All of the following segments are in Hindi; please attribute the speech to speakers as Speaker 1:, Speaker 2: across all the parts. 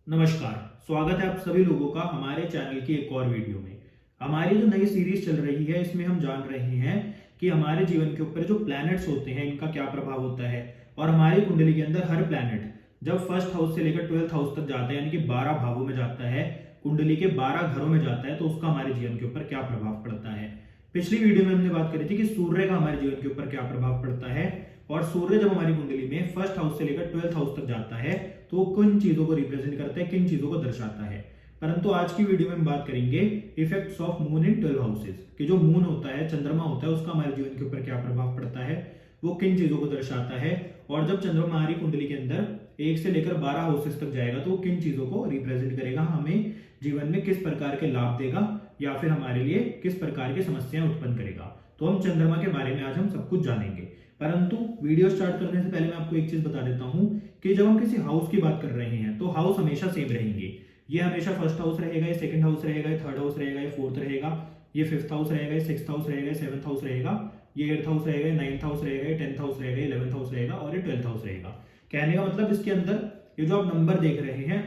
Speaker 1: नमस्कार। स्वागत है आप सभी लोगों का हमारे चैनल की एक और वीडियो में। हमारी जो नई सीरीज चल रही है इसमें हम जान रहे हैं कि हमारे जीवन के ऊपर जो प्लैनेट्स होते हैं इनका क्या प्रभाव होता है और हमारी कुंडली के अंदर हर प्लैनेट जब फर्स्ट हाउस से लेकर 12th हाउस तक जाता है यानी कि 12 भावों में जाता है, कुंडली के 12 घरों में जाता है तो उसका हमारे जीवन के ऊपर क्या प्रभाव पड़ता है। पिछली वीडियो में हमने बात करी थी कि सूर्य का हमारे जीवन के ऊपर क्या प्रभाव पड़ता है और सूर्य जब हमारी कुंडली में फर्स्ट हाउस से लेकर 12th हाउस तक जाता है तो वो किन चीजों को रिप्रेजेंट करता है, किन चीजों को दर्शाता है। परंतु आज की वीडियो में हम बात करेंगे effects of moon in 12 houses कि जो मून होता है, चंद्रमा होता है, उसका हमारे जीवन के ऊपर क्या प्रभाव पड़ता है, वो किन चीजों को दर्शाता है और जब चंद्रमा हमारी कुंडली के अंदर 1 से लेकर 12 हाउसेज तक जाएगा तो वो किन चीजों को रिप्रेजेंट करेगा, हमें जीवन में किस प्रकार के लाभ देगा या फिर हमारे लिए किस प्रकार की समस्याएं उत्पन्न करेगा। तो हम चंद्रमा के बारे में आज हम सब कुछ जानेंगे। परंतु वीडियो स्टार्ट करने से पहले मैं आपको एक चीज बता देता हूं कि जब हम किसी हाउस की बात कर रहे हैं तो हाउस हमेशा सेम रहेंगे। ये हमेशा फर्स्ट हाउस रहेगा, ये सेकंड हाउस रहेगा, ये थर्ड हाउस रहेगा, ये फोर्थ रहेगा, ये फिफ्थ हाउस रहेगा, ये सिक्स्थ हाउस रहेगा, ये सेवंथ हाउस रहेगा, ये एट्थ हाउस रहेगा, ये नाइन्थ हाउस रहेगा, ये 10th हाउस रहेगा, ये 11th हाउस रहेगा और ये 12th हाउस रहेगा। कहने का मतलब इसके अंदर ये जो आप नंबर देख रहे हैं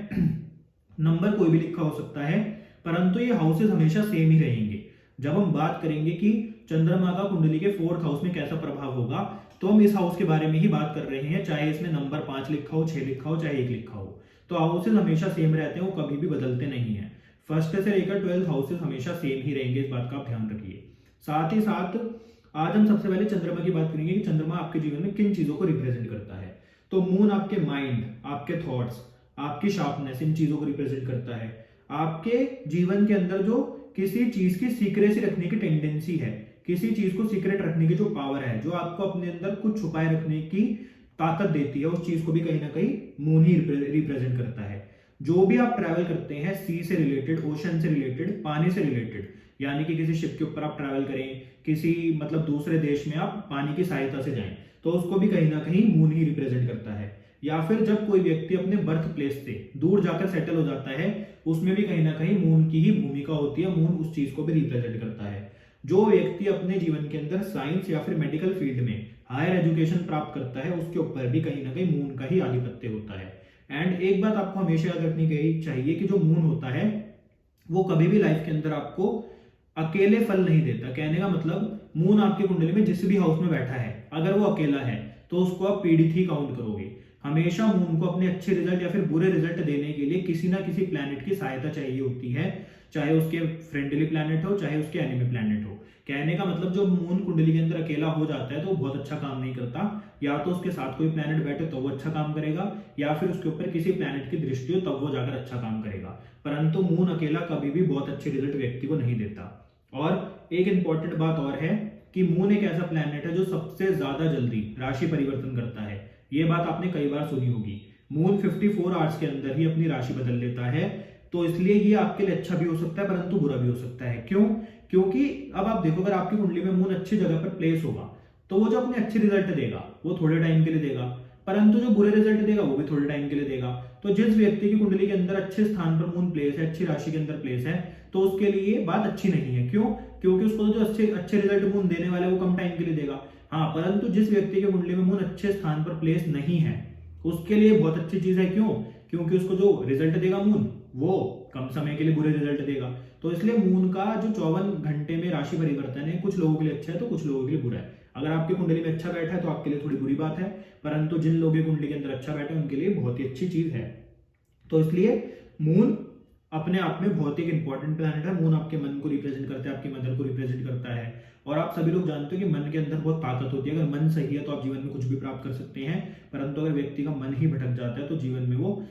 Speaker 1: नंबर कोई भी लिखा हो सकता है परंतु ये हाउसेस हमेशा सेम ही रहेंगे। जब हम बात करेंगे कि चंद्रमा का कुंडली के 4th हाउस में कैसा प्रभाव होगा तो हम इस हाउस के बारे में ही बात कर रहे हैं, चाहे इसमें नंबर 5 लिखा हो, 6 लिखा हो, चाहे 1 लिखा हो। तो हाउसेस हमेशा सेम रहते हैं, वो कभी भी बदलते नहीं है। फर्स्ट से लेकर 12th हाउसेस हमेशा सेम ही रहेंगे, इस बात का आप ध्यान रखिए। साथ ही साथ आज हम सबसे पहले चंद्रमा की बात करेंगे कि चंद्रमा आपके जीवन में किन चीजों को रिप्रेजेंट करता है। तो मून आपके माइंड, आपके थॉट्स, आपकी शार्पनेस, इन चीजों को रिप्रेजेंट करता है। आपके जीवन के अंदर जो किसी चीज की सीक्रेसी रखने की टेंडेंसी है, किसी चीज को सीक्रेट रखने की जो पावर है, जो आपको अपने अंदर कुछ छुपाए रखने की ताकत देती है, उस चीज को भी कहीं ना कहीं मून ही रिप्रेजेंट करता है। जो भी आप ट्रैवल करते हैं सी से रिलेटेड, ओशन से रिलेटेड, पानी से रिलेटेड, यानी कि किसी शिप के ऊपर आप ट्रैवल करें, किसी मतलब दूसरे देश में आप पानी की सहायता से जाएं, तो उसको भी कहीं ना कहीं मून ही रिप्रेजेंट करता है। या फिर जब कोई व्यक्ति अपने बर्थ प्लेस से दूर जाकर सेटल हो जाता है, उसमें भी कहीं ना कहीं मून की ही भूमिका होती है, मून उस चीज को भी रिप्रेजेंट करता है। जो व्यक्ति अपने जीवन के अंदर साइंस या फिर मेडिकल फील्ड में हायर एजुकेशन प्राप्त करता है, उसके ऊपर भी कहीं ना कहीं मून का ही आधिपत्य होता है। एंड एक बात आपको हमेशा याद रखनी चाहिए कि जो मून होता है वो कभी भी लाइफ के अंदर आपको अकेले फल नहीं देता। कहने का मतलब मून आपकी कुंडली में जिस भी हाउस में बैठा है, अगर वो अकेला है तो उसको आप पीड़ित ही काउंट करोगे। हमेशा मून को अपने अच्छे रिजल्ट या फिर बुरे रिजल्ट देने के लिए किसी ना किसी प्लैनेट की सहायता चाहिए होती है, चाहे उसके फ्रेंडली प्लैनेट हो, चाहे उसके एनिमी प्लैनेट हो। कहने का मतलब जो मून कुंडली के अंदर अकेला हो जाता है तो वो बहुत अच्छा काम नहीं करता, या तो उसके साथ कोई प्लैनेट बैठे तो वो अच्छा काम करेगा, या फिर उसके ऊपर किसी प्लैनेट की दृष्टि हो तब वो जाकर अच्छा काम करेगा। परंतु मून अकेला कभी भी बहुत अच्छे रिजल्ट व्यक्ति को नहीं देता। और एक इंपॉर्टेंट बात और है कि मून एक ऐसा प्लैनेट है जो सबसे ज्यादा जल्दी राशि परिवर्तन करता है। ये बात आपने कई बार सुनी होगी। मून 54 आवर्स के अंदर ही अपनी राशि बदल लेता है, तो इसलिए ये आपके लिए अच्छा भी हो सकता है परंतु बुरा भी हो सकता है। क्यों? क्योंकि अब आप देखो, अगर आपकी कुंडली में मून अच्छी जगह पर प्लेस होगा तो वो जो अपने अच्छे रिजल्ट देगा वो थोड़े टाइम के लिए देगा, परंतु जो बुरे रिजल्ट देगा वो भी थोड़े टाइम के लिए देगा। तो जिस व्यक्ति की कुंडली के अंदर अच्छे स्थान पर मून प्लेस है, अच्छी राशि के अंदर प्लेस है, तो उसके लिए बात अच्छी नहीं है। क्यों? क्योंकि उसको जो अच्छे रिजल्ट मून देने वाले वो कम टाइम के लिए देगा। हाँ, परंतु जिस व्यक्ति के कुंडली में मून अच्छे स्थान पर प्लेस नहीं है उसके लिए बहुत अच्छी चीज है। क्यों? क्योंकि उसको जो रिजल्ट देगा मून वो कम समय के लिए बुरे रिजल्ट देगा। तो इसलिए मून का जो 54 घंटे में राशि परिवर्तन है, कुछ लोगों के लिए अच्छा है तो कुछ लोगों के लिए बुरा है। अगर आपकी कुंडली में अच्छा बैठा है तो आपके लिए थोड़ी बुरी बात है, परंतु जिन लोगों की कुंडली के अंदर अच्छा बैठा है उनके लिए बहुत ही अच्छी चीज है। तो इसलिए मून अपने आप में बहुत ही इंपॉर्टेंट प्लैनेट है। मून आपके मन को रिप्रेजेंट करता है, आपकी मदर को रिप्रेजेंट करता है। और आप सभी लोग जानते हो कि मन के अंदर बहुत ताकत होती है। अगर मन सही है तो आप जीवन में कुछ भी प्राप्त कर सकते हैं, परंतु अगर व्यक्ति का मन ही भटक जाता है तो जीवन में वो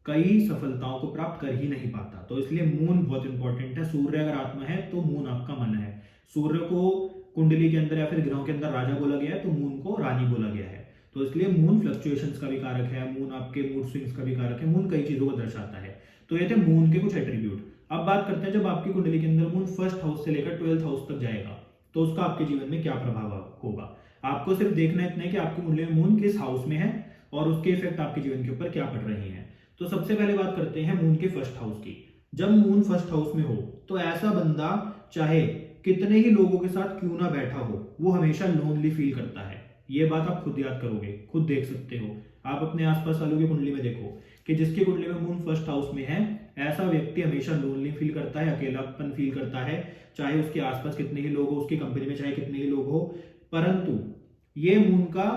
Speaker 1: कई सफलताओं को प्राप्त कर ही नहीं पाता। तो इसलिए मून बहुत इंपॉर्टेंट है। सूर्य अगर आत्मा है तो मून आपका मन है। सूर्य को कुंडली के अंदर या फिर ग्रहों के अंदर राजा बोला गया है तो मून को रानी बोला गया है। तो इसलिए मून फ्लक्चुएशंस का भी कारक है, मून आपके मूड स्विंग्स का भी कारक है, मून कई चीजों को दर्शाता है। तो ये थे मून के कुछ एट्रीब्यूट। अब बात करते हैं जब आपकी कुंडली के अंदर मून फर्स्ट हाउस से लेकर 12th हाउस तक जाएगा तो उसका आपके जीवन में क्या प्रभाव होगा। आपको सिर्फ देखना इतना है कि आपकी कुंडली में मून किस हाउस में है और उसके इफेक्ट आपके जीवन के ऊपर क्या पड़ रहे हैं। तो सबसे पहले बात करते हैं मून के फर्स्ट हाउस की। जब मून फर्स्ट हाउस में हो तो ऐसा बंदा चाहे कितने ही लोगों के साथ क्यों ना बैठा हो वो हमेशा लोनली फील करता है। ये बात आप खुद याद करोगे, खुद देख सकते हो। आप अपने आसपास वालों की कुंडली में देखो कि जिसकी कुंडली में मून फर्स्ट हाउस में है, ऐसा व्यक्ति हमेशा लोनली फील करता है, अकेलापन फील करता है, चाहे उसके आसपास कितने ही लोग हो, उसकी कंपनी में चाहे कितने ही लोग हो। परंतु ये मून का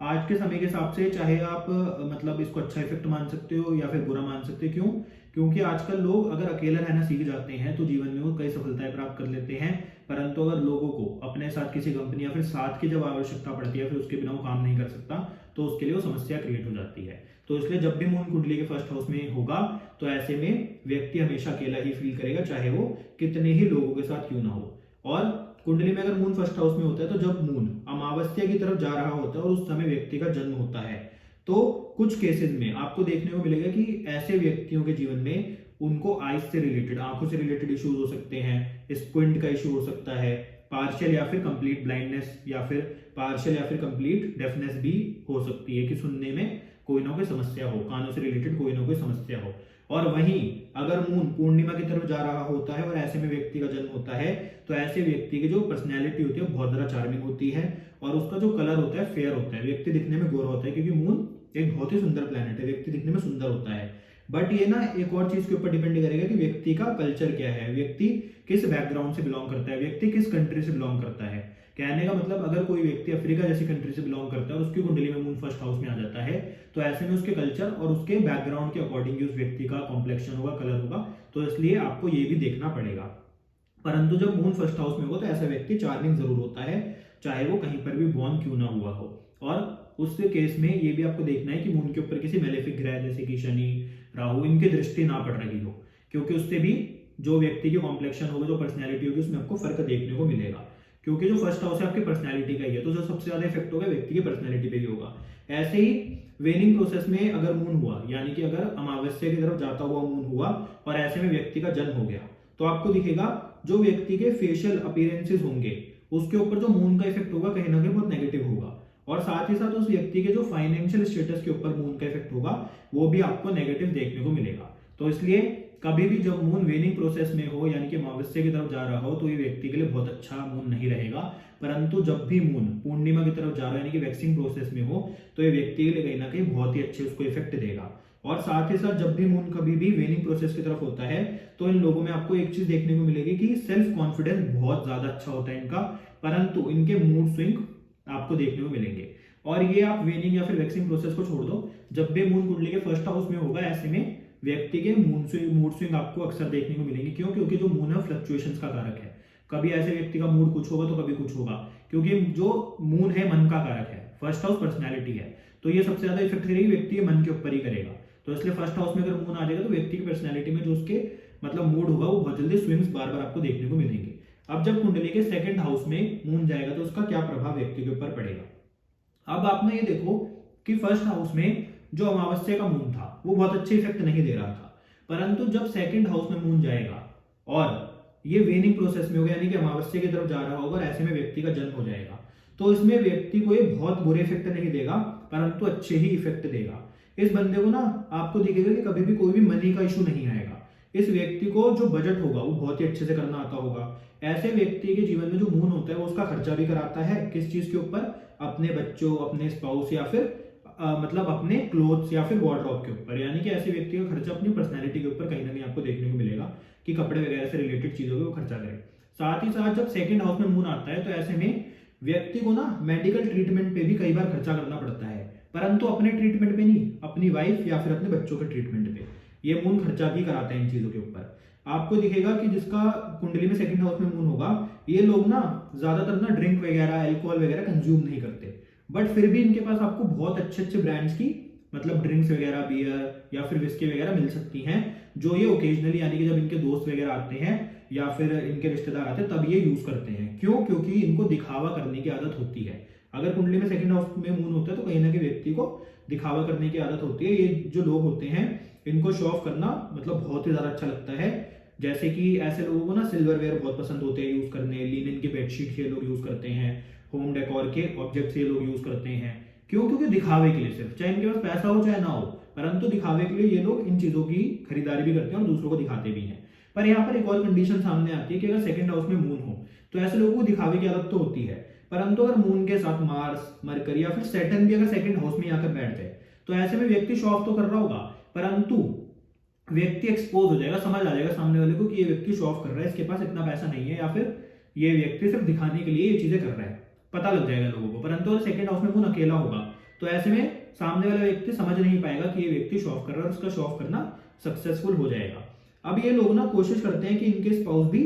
Speaker 1: आज के समय के हिसाब से, चाहे आप मतलब इसको अच्छा इफेक्ट मान सकते हो या फिर बुरा मान सकते हो। क्यों? क्योंकि आजकल लोग अगर अकेला रहना सीख जाते हैं तो जीवन में वो कई सफलताएं प्राप्त कर लेते हैं। परंतु अगर लोगों को अपने साथ किसी कंपनी या फिर साथ की जब आवश्यकता पड़ती है, फिर उसके बिना वो काम नहीं कर सकता, तो उसके लिए वो समस्या क्रिएट हो जाती है। तो इसलिए जब भी मून कुंडली के फर्स्ट हाउस में होगा तो ऐसे में व्यक्ति हमेशा अकेला ही फील करेगा, चाहे वो कितने ही लोगों के साथ क्यों ना हो। और कुंडली में अगर मून फर्स्ट हाउस में होता है तो जब मून अमावस्या की तरफ जा रहा होता है और उस समय व्यक्ति का जन्म होता है, तो कुछ केसेस में आपको देखने को मिलेगा कि ऐसे व्यक्तियों के जीवन में उनको आइज से रिलेटेड, आंखों से रिलेटेड इश्यूज हो सकते हैं, स्क्विंट का इशू हो सकता है, पार्शियल या फिर कंप्लीट ब्लाइंडनेस या फिर पार्शियल या फिर कंप्लीट डेफनेस भी हो सकती है कि सुनने में कोई ना कोई समस्या हो, कानों से रिलेटेड कोई ना कोई समस्या हो। और वहीं अगर मून पूर्णिमा की तरफ जा रहा होता है और ऐसे में व्यक्ति का जन्म होता है, तो ऐसे व्यक्ति की जो पर्सनैलिटी होती है वो बहुत ज्यादा चार्मिंग होती है और उसका जो कलर होता है फेयर होता है, व्यक्ति दिखने में गोरा होता है, क्योंकि मून एक बहुत ही सुंदर प्लैनेट है, व्यक्ति दिखने में सुंदर होता है। बट ये ना एक और चीज के ऊपर डिपेंड करेगा कि व्यक्ति का कल्चर क्या है, व्यक्ति किस बैकग्राउंड से बिलोंग करता है, व्यक्ति किस कंट्री से बिलोंग करता है। कहने का मतलब, अगर कोई व्यक्ति अफ्रीका जैसी कंट्री से बिलोंग करता है और उसकी कुंडली में मून फर्स्ट हाउस में आ जाता है, तो ऐसे में उसके कल्चर और उसके बैकग्राउंड के अकॉर्डिंग उस व्यक्ति का कॉम्प्लेक्शन होगा, कलर होगा, तो इसलिए आपको ये भी देखना पड़ेगा। परंतु जब मून फर्स्ट हाउस में होगा तो ऐसा व्यक्ति चार्मिंग जरूर होता है, चाहे वो कहीं पर भी बॉर्न क्यों ना हुआ हो। और उस केस में ये भी आपको देखना है कि मून के ऊपर किसी मेलेफिक ग्रह जैसे कि शनि, राहु, इनकी दृष्टि ना पड़ रही हो, क्योंकि उससे भी जो व्यक्ति की कॉम्प्लेक्शन होगा, जो पर्सनैलिटी होगी, उसमें आपको फर्क देखने को मिलेगा। क्योंकि जो फर्स्ट हाउस है आपकी पर्सनैलिटी का ही है, तो जो सबसे ज्यादा इफेक्ट होगा व्यक्ति की पर्सनैलिटी पे ही होगा। ऐसे ही वेनिंग प्रोसेस में अगर मून हुआ, यानी कि अगर अमावस्या की तरफ जाता हुआ मून हुआ और ऐसे में व्यक्ति का जन्म हो गया, तो आपको दिखेगा जो व्यक्ति के फेशियल अपीयरेंसेस होंगे उसके ऊपर जो मून का इफेक्ट होगा कहीं ना कहीं बहुत नेगेटिव होगा। और साथ ही साथ उस व्यक्ति के जो फाइनेंशियल स्टेटस के ऊपर मून का इफेक्ट होगा वो भी आपको नेगेटिव देखने को मिलेगा। तो इसलिए कभी भी जब मून वेनिंग प्रोसेस में हो, यानी कि अमावस्या की तरफ जा रहा हो, तो ये व्यक्ति के लिए बहुत अच्छा मून नहीं रहेगा। परंतु जब भी मून पूर्णिमा की तरफ जा रहा है, यानी कि वैक्सिंग प्रोसेस में हो, तो ये व्यक्ति के लिए कहीं ना कहीं बहुत ही अच्छे उसको इफेक्ट देगा। और साथ ही साथ जब भी मून कभी भी वेनिंग प्रोसेस की तरफ होता है, तो इन लोगों में आपको एक चीज देखने को मिलेगी कि सेल्फ कॉन्फिडेंस बहुत ज्यादा अच्छा होता है इनका, परंतु इनके मूड स्विंग आपको देखने को मिलेंगे। और ये आप वेनिंग या फिर वैक्सिंग प्रोसेस को छोड़ दो, जब भी मून कुंडली के फर्स्ट हाउस में होगा, ऐसे में व्यक्ति के मूड स्विंग आपको अक्सर देखने को मिलेंगे। क्यों? क्योंकि जो मून है फ्लक्चुएशंस का कारक है, कभी ऐसे व्यक्ति का मूड कुछ होगा तो कभी कुछ होगा, क्योंकि जो मून है मन का कारक है, फर्स्ट हाउस पर्सनैलिटी है, तो ये सबसे ज्यादा इफेक्ट करेगी व्यक्ति के मन के ऊपर ही करेगा। तो इसलिए फर्स्ट हाउस में अगर मून आ जाएगा तो व्यक्ति की पर्सनैलिटी में जो उसके मतलब मूड होगा वो बहुत जल्दी स्विंग्स बार बार आपको देखने को मिलेंगे। अब जब कुंडली के सेकंड हाउस में मून जाएगा तो उसका क्या प्रभाव व्यक्ति के ऊपर पड़ेगा। अब आपने ये देखो कि फर्स्ट हाउस में जो अमावस्या का मून था वो बहुत अच्छे इफेक्ट नहीं दे रहा था, परंतु जब सेकंड हाउस में मून जाएगा और ये वेनिंग प्रोसेस में होगा, यानी कि अमावस्या की तरफ जा रहा होगा और ऐसे में व्यक्ति का जन्म हो जाएगा, तो इसमें व्यक्ति को ये बहुत बुरे इफेक्ट नहीं देगा, परंतु अच्छे ही इफेक्ट देगा। इस बंदे को ना आपको दिखेगा कि कभी भी कोई भी मनी का इशू नहीं आएगा। इस व्यक्ति को जो बजट होगा वो बहुत ही अच्छे से करना आता होगा। ऐसे व्यक्ति के जीवन में जो मून होता है वो उसका खर्चा भी कराता है, किस चीज के ऊपर, अपने बच्चों, अपने स्पाउस या फिर मतलब अपने क्लोथ्स या फिर वार्डरोब के ऊपर। यानी कि ऐसे व्यक्ति का खर्चा अपनी पर्सनैलिटी के ऊपर कहीं ना कहीं आपको देखने को मिलेगा कि कपड़े वगैरह से रिलेटेड चीजों पे वो खर्चा करे। साथ ही साथ जब सेकंड हाउस में मून आता है तो ऐसे में व्यक्ति को ना मेडिकल ट्रीटमेंट पे भी कई बार खर्चा करना पड़ता है, परंतु अपने ट्रीटमेंट पे नहीं, अपनी वाइफ या फिर अपने बच्चों के ट्रीटमेंट पे ये मून खर्चा भी कराते हैं इन चीजों के ऊपर। आपको दिखेगा कि जिसका कुंडली में सेकंड हाउस में मून होगा, ये लोग ना ज्यादातर ना ड्रिंक वगैरह, अल्कोहल वगैरह कंज्यूम नहीं करते, बट फिर भी इनके पास आपको बहुत अच्छे अच्छे ब्रांड्स की मतलब ड्रिंक्स वगैरह, बियर या फिर विस्की वगैरह मिल सकती हैं, जो ये ओकेजनली यानी कि जब इनके दोस्त वगैरह आते हैं या फिर इनके रिश्तेदार आते हैं तब ये यूज करते हैं। क्यों? क्योंकि इनको दिखावा करने की आदत होती है। अगर कुंडली में सेकंड हाउस में मून होता है तो कहीं ना कहीं व्यक्ति को दिखावा करने की आदत होती है। ये जो लोग होते हैं इनको शो ऑफ करना मतलब बहुत ही ज्यादा अच्छा लगता है। जैसे कि ऐसे लोगों को ना सिल्वरवेयर बहुत पसंद होते हैं यूज करने, लिनन की बेडशीट ये लोग यूज करते हैं, होम डेकोर के ऑब्जेक्ट्स ये लोग यूज करते हैं। क्यों? क्योंकि दिखावे के लिए, सिर्फ चाहे इनके पास पैसा हो चाहे ना हो, परंतु दिखावे के लिए ये लोग इन चीजों की खरीदारी भी करते हैं और दूसरों को दिखाते भी हैं। पर यहाँ पर एक और कंडीशन सामने आती है कि अगर सेकंड हाउस में मून हो तो ऐसे लोगों को दिखावे की आदत तो होती है, परंतु अगर मून के साथ मार्स, मरकरी या फिर सैटर्न भी अगर सेकंड हाउस में आकर बैठ जाए तो ऐसे में व्यक्ति शो ऑफ तो कर रहा होगा, परंतु व्यक्ति एक्सपोज हो जाएगा, समझ आ जाएगा सामने वाले को कि ये व्यक्ति शो ऑफ कर रहा है, इसके पास इतना पैसा नहीं है, या फिर ये व्यक्ति सिर्फ दिखाने के लिए ये चीजें कर रहा है, पता लग जाएगा लोगों को। परंतु अगर सेकंड हाउस में मून अकेला होगा तो ऐसे में सामने वाला व्यक्ति समझ नहीं पाएगा कि ये व्यक्ति शो ऑफ कर रहा है, और उसका शो ऑफ करना सक्सेसफुल हो जाएगा। अब ये लोग ना कोशिश करते हैं कि इनके स्पाउस भी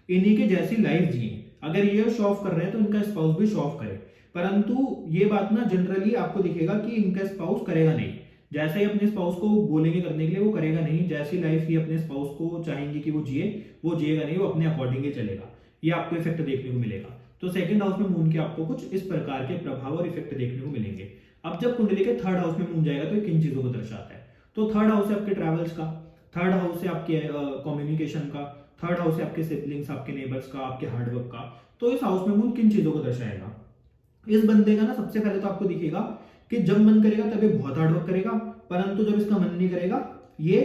Speaker 1: इन्हीं के जैसी लाइफ जिए। अगर ये शो ऑफ कर रहे हैं तो इनका स्पाउस भी शो ऑफ करे, परंतु ये बात ना जनरली आपको दिखेगा कि इनका स्पाउस करेगा नहीं। जैसे ही अपने स्पाउस को बोलेंगे करने के लिए, वो करेगा नहीं। जैसी लाइफ ही अपने स्पाउस को चाहेंगे कि वो जिए, वो जिएगा नहीं, वो अपने अकॉर्डिंग ही चलेगा। ये आपको इफेक्ट देखने को मिलेगा। तो सेकंड हाउस में मून के आपको कुछ इस प्रकार के प्रभाव और इफेक्ट देखने को मिलेंगे। अब जब कुंडली के थर्ड हाउस में मून जाएगा तो ये किन चीजों को दर्शाता है? तो थर्ड हाउस है आपके ट्रैवल्स का, थर्ड हाउस है आपके कम्युनिकेशन का, थर्ड हाउस है आपके सिबलिंग्स, आपके नेबर्स का, आपके हार्डवर्क का। तो इस हाउस में मून किन चीजों को दर्शाएगा? इस बंदे का ना सबसे पहले तो आपको दिखेगा कि जब मन करेगा तब ये बहुत हार्डवर्क करेगा, परंतु जब इसका मन नहीं करेगा ये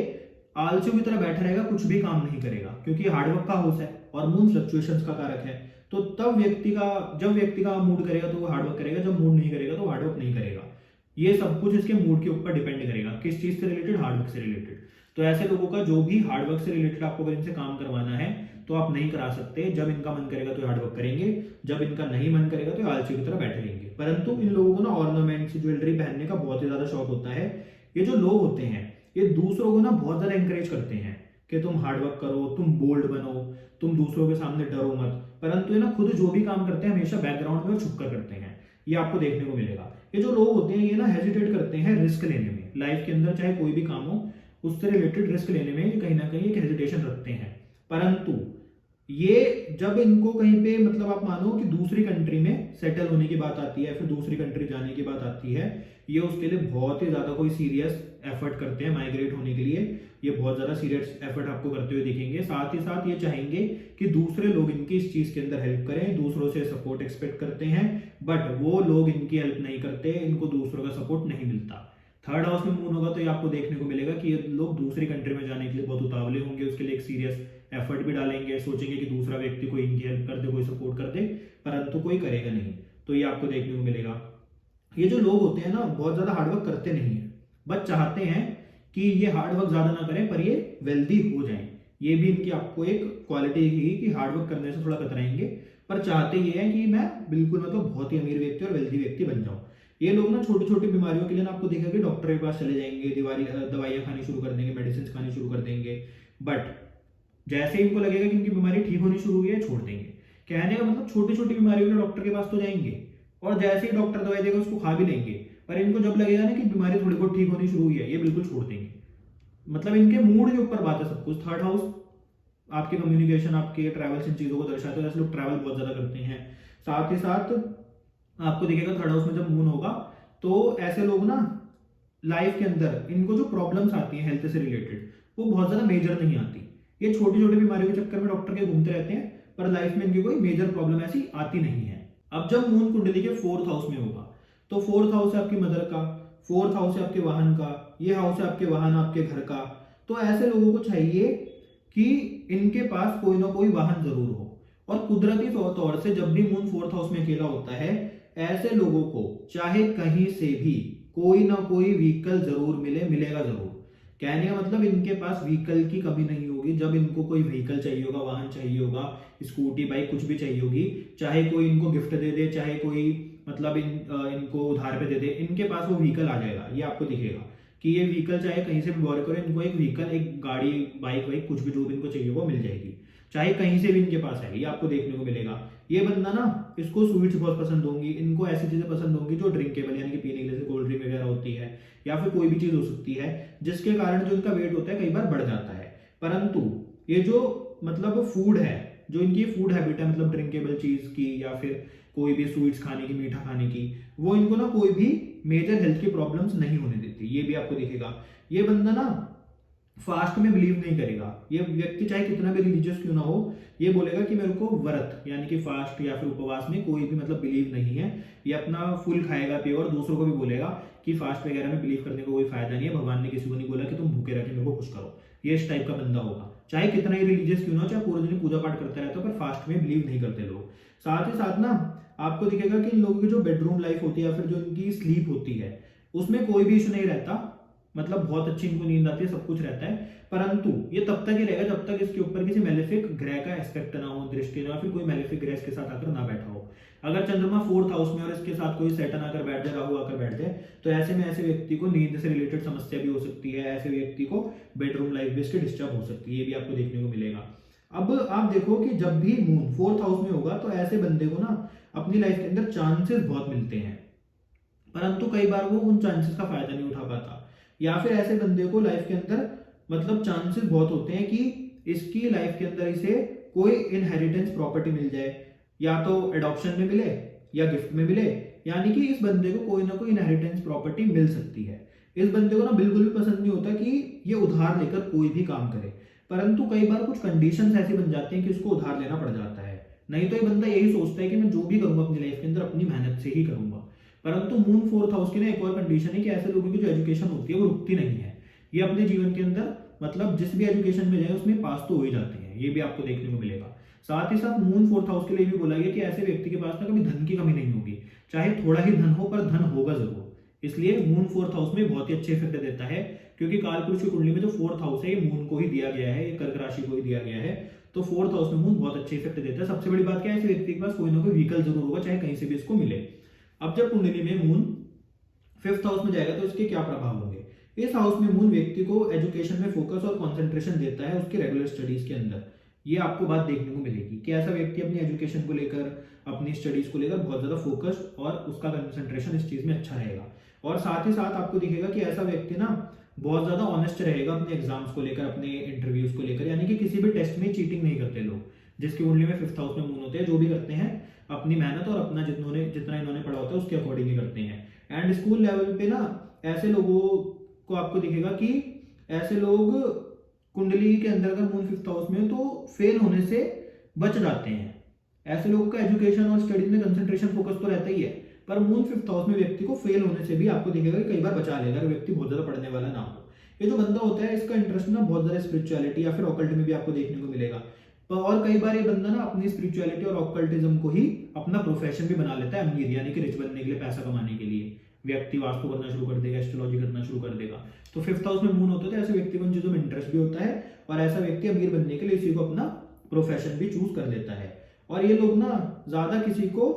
Speaker 1: आलसियों की तरह बैठा रहेगा, कुछ भी काम नहीं करेगा, क्योंकि हार्डवर्क का हाउस है और मून फ्लक्चुएशंस का कारक है। तो तब जब व्यक्ति का मूड करेगा तो वो हार्डवर्क करेगा, जब मूड नहीं करेगा तो हार्डवर्क नहीं करेगा। ये सब कुछ इसके मूड के ऊपर डिपेंड करेगा, किस चीज से रिलेटेड, हार्डवर्क से रिलेटेड। तो ऐसे लोगों का जो भी हार्डवर्क से रिलेटेड आपको अगर इनसे काम करवाना है तो आप नहीं करा सकते। जब इनका मन करेगा तो हार्डवर्क करेंगे, जब इनका नहीं मन करेगा तो आलसी की तरह बैठे रहेंगे। परंतु इन लोगों को ना ऑर्नामेंट्स, ज्वेलरी पहनने का बहुत ही ज्यादा शौक होता है। ये जो लोग होते हैं ये दूसरों को ना बहुत ज्यादा एंकरेज करते हैं कि तुम हार्डवर्क करो, तुम बोल्ड बनो, तुम दूसरों के सामने डरो मत। परंतु ये ना खुद जो भी काम करते हैं हमेशा बैकग्राउंड में छुप कर करते हैं, ये आपको देखने को मिलेगा। ये जो लोग होते हैं ये ना हेजिटेट करते हैं रिस्क लेने में, लाइफ के अंदर चाहे कोई भी काम हो उससे रिलेटेड रिस्क लेने में कहीं ना कहीं एक हेजिटेशन रखते हैं। परंतु ये जब इनको कहीं पे मतलब आप मानो कि दूसरी कंट्री में सेटल होने की बात आती है, फिर दूसरी कंट्री जाने की बात आती है, ये उसके लिए बहुत ही ज्यादा कोई सीरियस एफर्ट करते हैं माइग्रेट होने के लिए। ये बहुत ज्यादा सीरियस एफर्ट आपको करते हुए दिखेंगे। साथ ही साथ ये चाहेंगे कि दूसरे लोग इनकी इस चीज के अंदर हेल्प करें, दूसरों से सपोर्ट एक्सपेक्ट करते हैं, बट वो लोग इनकी हेल्प नहीं करते, इनको दूसरों का सपोर्ट नहीं मिलता। थर्ड हाउस में मून होगा तो ये आपको देखने को मिलेगा कि ये लोग दूसरी कंट्री में जाने के लिए बहुत उतावले होंगे, उसके लिए एक सीरियस एफर्ट भी डालेंगे, सोचेंगे कि दूसरा व्यक्ति कोई इनकी हेल्प कर दे, कोई सपोर्ट कर दे, परंतु कोई करेगा नहीं। तो ये आपको देखने को मिलेगा। ये जो लोग होते हैं ना बहुत ज्यादा हार्डवर्क करते नहीं है, बस चाहते हैं कि ये हार्डवर्क ज्यादा ना करें पर ये वेल्दी हो जाएं। ये भी इनकी आपको एक क्वालिटी दिखेगी कि हार्डवर्क करने से थोड़ा कतराएंगे, पर चाहते ये है कि मैं बिल्कुल मतलब बहुत ही अमीर व्यक्ति और वेल्दी व्यक्ति बन जाऊं। ये लोग ना छोटी छोटी बीमारियों के लिए ना आपको दिखेगा कि डॉक्टर के पास चले जाएंगे, दवाइयां खानी शुरू कर देंगे, मेडिसिन खानी शुरू कर देंगे, बट जैसे ही इनको लगेगा कि इनकी बीमारी ठीक होनी शुरू हुई है छोड़ देंगे। कहने का मतलब छोटी छोटी बीमारियों के लिए डॉक्टर के पास तो जाएंगे और जैसे ही डॉक्टर दवाई देगा उसको खा भी लेंगे, पर इनको जब लगेगा ना कि बीमारी थोड़ी बहुत ठीक होनी शुरू हुई है ये बिल्कुल छोड़ देंगे। मतलब इनके मूड के ऊपर बात है सब कुछ। थर्ड हाउस आपके कम्युनिकेशन, आपके ट्रैवल्स, इन चीजों को दर्शाते हैं। ऐसे लोग ट्रैवल बहुत ज्यादा करते हैं। साथ ही साथ आपको दिखेगा थर्ड हाउस में जब मून होगा तो ऐसे लोग ना लाइफ के अंदर इनको जो प्रॉब्लम्स आती हैं हेल्थ से रिलेटेड वो बहुत ज्यादा मेजर नहीं आती। ये छोटी छोटी बीमारियों के चक्कर में डॉक्टर के घूमते रहते हैं, पर लाइफ में इनकी कोई मेजर प्रॉब्लम ऐसी आती नहीं है। अब जब मून कुंडली के फोर्थ हाउस में होगा तो फोर्थ हाउस है आपकी मदर का, फोर्थ हाउस है आपके वाहन का, ये हाउस है आपके वाहन, आपके घर का। तो ऐसे लोगों को चाहिए कि इनके पास कोई ना कोई वाहन जरूर हो। और कुदरती तौर से जब भी मून फोर्थ हाउस में अकेला होता है ऐसे लोगों को चाहे कहीं से भी कोई ना कोई व्हीकल जरूर मिलेगा जरूर। कहने का मतलब इनके पास व्हीकल की कमी नहीं होगी। जब इनको कोई व्हीकल चाहिए होगा, वाहन चाहिए होगा, स्कूटी, बाइक कुछ भी चाहिए होगी, चाहे कोई इनको गिफ्ट दे दे, चाहे कोई मतलब इनको उधार पे दे दे, इनके पास वो व्हीकल आ जाएगा। ये आपको दिखेगा कि ये व्हीकल चाहे कहीं से भी बोरो करो, इनको एक व्हीकल, एक गाड़ी, बाइक वाइक कुछ भी जो भी इनको चाहिए वो मिल जाएगी, चाहे कहीं से भी इनके पास है। ये आपको देखने को मिलेगा। ये बंदा ना इसको स्वीट्स बहुत पसंद होंगी, इनको ऐसी चीजें पसंद होंगी जो ड्रिंकेबल यानी कि पीने के लिए, कोल्ड ड्रिंक वगैरह होती है या फिर कोई भी चीज हो सकती है जिसके कारण जो इनका वेट होता है कई बार बढ़ जाता है। परंतु ये जो मतलब फूड है, जो इनकी फूड हैबिट है, मतलब ड्रिंकेबल चीज की या फिर कोई भी स्वीट्स खाने की, मीठा खाने की, वो इनको ना कोई भी मेजर हेल्थ की प्रॉब्लम्स नहीं होने देती। ये भी आपको दिखेगा। ये बंदा ना फास्ट में बिलीव नहीं करेगा। ये व्यक्ति चाहे कितना भी रिलीजियस क्यों ना हो, ये बोलेगा कि मेरे को व्रत यानी कि फास्ट या फिर उपवास में कोई भी मतलब बिलीव नहीं है। ये अपना फुल खाएगा पिएगा और दूसरों को भी बोलेगा कि फास्ट वगैरह में बिलीव करने का कोई फायदा नहीं है, भगवान ने किसी को नहीं बोला कि तुम भूखे रह के मेरे को खुश करो। ये इस टाइप का बंदा होगा। चाहे कितना ही रिलीजियस क्यों ना हो, चाहे पूरे दिन पूजा पाठ करते रहते हो, पर फास्ट में बिलीव नहीं करते लोग। साथ ही साथ ना आपको दिखेगा कि इन लोगों की जो बेडरूम लाइफ होती है या फिर जो इनकी स्लीप होती है उसमें कोई भी इशू नहीं रहता। मतलब बहुत अच्छी इनको नींद आती है, सब कुछ रहता है, परंतु ये तब तक ही रहेगा जब तक इसके ऊपर किसी मेलेफिक ग्रह का एस्पेक्ट ना हो, दृष्टि ना, फिर कोई मेलेफिक ग्रह इसके साथ आकर ना बैठा हो। अगर चंद्रमा फोर्थ हाउस में और इसके साथ कोई सैटर्न आकर बैठ जाए, राहु आकर बैठ जाए, तो ऐसे में ऐसे व्यक्ति को नींद से रिलेटेड समस्या भी हो सकती है, ऐसे व्यक्ति को बेडरूम लाइफ भी इसके डिस्टर्ब हो सकती है, ये भी आपको देखने को मिलेगा। अब आप देखो कि जब भी मून फोर्थ हाउस में होगा तो ऐसे बंदे को ना अपनी लाइफ के अंदर चांसेस बहुत मिलते हैं, परंतु कई बार वो उन चांसेस का फायदा नहीं उठा पाता, या फिर ऐसे बंदे को लाइफ के अंदर मतलब चांसेस बहुत होते हैं कि इसकी लाइफ के अंदर इसे कोई इनहेरिटेंस प्रॉपर्टी मिल जाए, या तो एडॉप्शन में मिले या गिफ्ट में मिले, यानी कि इस बंदे को कोई ना कोई इनहेरिटेंस प्रॉपर्टी मिल सकती है। इस बंदे को ना बिल्कुल भी पसंद नहीं होता कि ये उधार लेकर कोई भी काम करे, परंतु कई बार कुछ कंडीशंस ऐसी बन जाती हैं कि उसको उधार लेना पड़ जाता है। नहीं तो ये बंदा यही सोचता है कि मैं जो भी करूंगा अपनी लाइफ के अंदर अपनी मेहनत से ही करूंगा। परंतु मून फोर्थ हाउस की ना एक और कंडीशन है कि ऐसे लोगों की जो एजुकेशन होती है वो रुकती नहीं है, ये अपने जीवन के अंदर मतलब जिस भी एजुकेशन में जाए उसमें पास तो हो ही जाते हैं, ये भी आपको देखने को मिलेगा। साथ ही साथ मून फोर्थ हाउस के लिए भी बोला गया कि ऐसे व्यक्ति के पास ना कभी धन की कमी नहीं होगी, चाहे थोड़ा ही धन हो पर धन होगा जरूर। इसलिए मून फोर्थ हाउस में बहुत ही अच्छे इफेक्ट देता है, क्योंकि कालपुरुष की कुंडली में जो फोर्थ हाउस है ये मून को ही दिया गया है, ये कर्क राशि को ही दिया गया है, तो फोर्थ हाउस में मून बहुत अच्छे इफेक्ट देता है। सबसे बड़ी बात क्या है, ऐसे व्यक्ति के पास कोई ना कोई व्हीकल जरूर होगा, चाहे कहीं से भी इसको मिले। अब जब कुंडली में मून फिफ्थ हाउस में जाएगा तो इसके क्या प्रभाव होंगे। इस हाउस में मून व्यक्ति को एजुकेशन में फोकस और कंसंट्रेशन देता है उसके रेगुलर स्टडीज के अंदर। ये आपको बात देखने को मिलेगी कि ऐसा व्यक्ति अपनी एजुकेशन को लेकर, अपनी स्टडीज को लेकर बहुत ज्यादा फोकस्ड और उसका कंसंट्रेशन इस चीज में अच्छा रहेगा। और साथ ही साथ आपको दिखेगा कि ऐसा व्यक्ति ना बहुत ज्यादा ऑनेस्ट रहेगा अपने एग्जाम्स को लेकर, अपने इंटरव्यूज को लेकर, यानी कि किसी भी टेस्ट में चीटिंग नहीं करते लोग। जिसकी कुंडली में फिफ्थ हाउस में मून होते हैं, जो भी करते हैं अपनी मेहनत और अपना जितना इन्होंने पढ़ा होता है उसके अकॉर्डिंग ही करते हैं। एंड स्कूल लेवल पे ना ऐसे लोगों को आपको दिखेगा कि ऐसे लोग कुंडली के अंदर अगर मून फिफ्थ हाउस में तो फेल होने से बच जाते हैं। ऐसे लोगों का एजुकेशन और स्टडीज में कंसंट्रेशन फोकस तो रहता ही है, पर मून फिफ्थ हाउस में व्यक्ति को फेल होने से भी आपको दिखेगा कि कई बार बचा लेगा अगर व्यक्ति बहुत ज्यादा पढ़ने वाला ना हो। ये जो बंदा होता है इसका इंटरेस्ट ना बहुत ज्यादा स्पिरिचुअलिटी या फिर ऑकल्ट में भी आपको देखने को मिलेगा। और कई बार ये बंदा ना अपनी स्पिरिचुअलिटी और ऑकल्टिज्म को ही अपना प्रोफेशन भी बना लेता है, अमीर यानी कि रिच बनने के लिए, पैसा कमाने के लिए। व्यक्ति वास्तु करना शुरू कर देगा, एस्ट्रोलॉजी करना शुरू कर देगा। तो फिफ्थ हाउस में मून होता है तो ऐसे व्यक्ति को इन चीजों में इंटरेस्ट भी होता है, और ऐसा व्यक्ति अमीर बनने के लिए इसी को अपना प्रोफेशन भी चूज कर लेता है। और ये लोग ना ज्यादा किसी को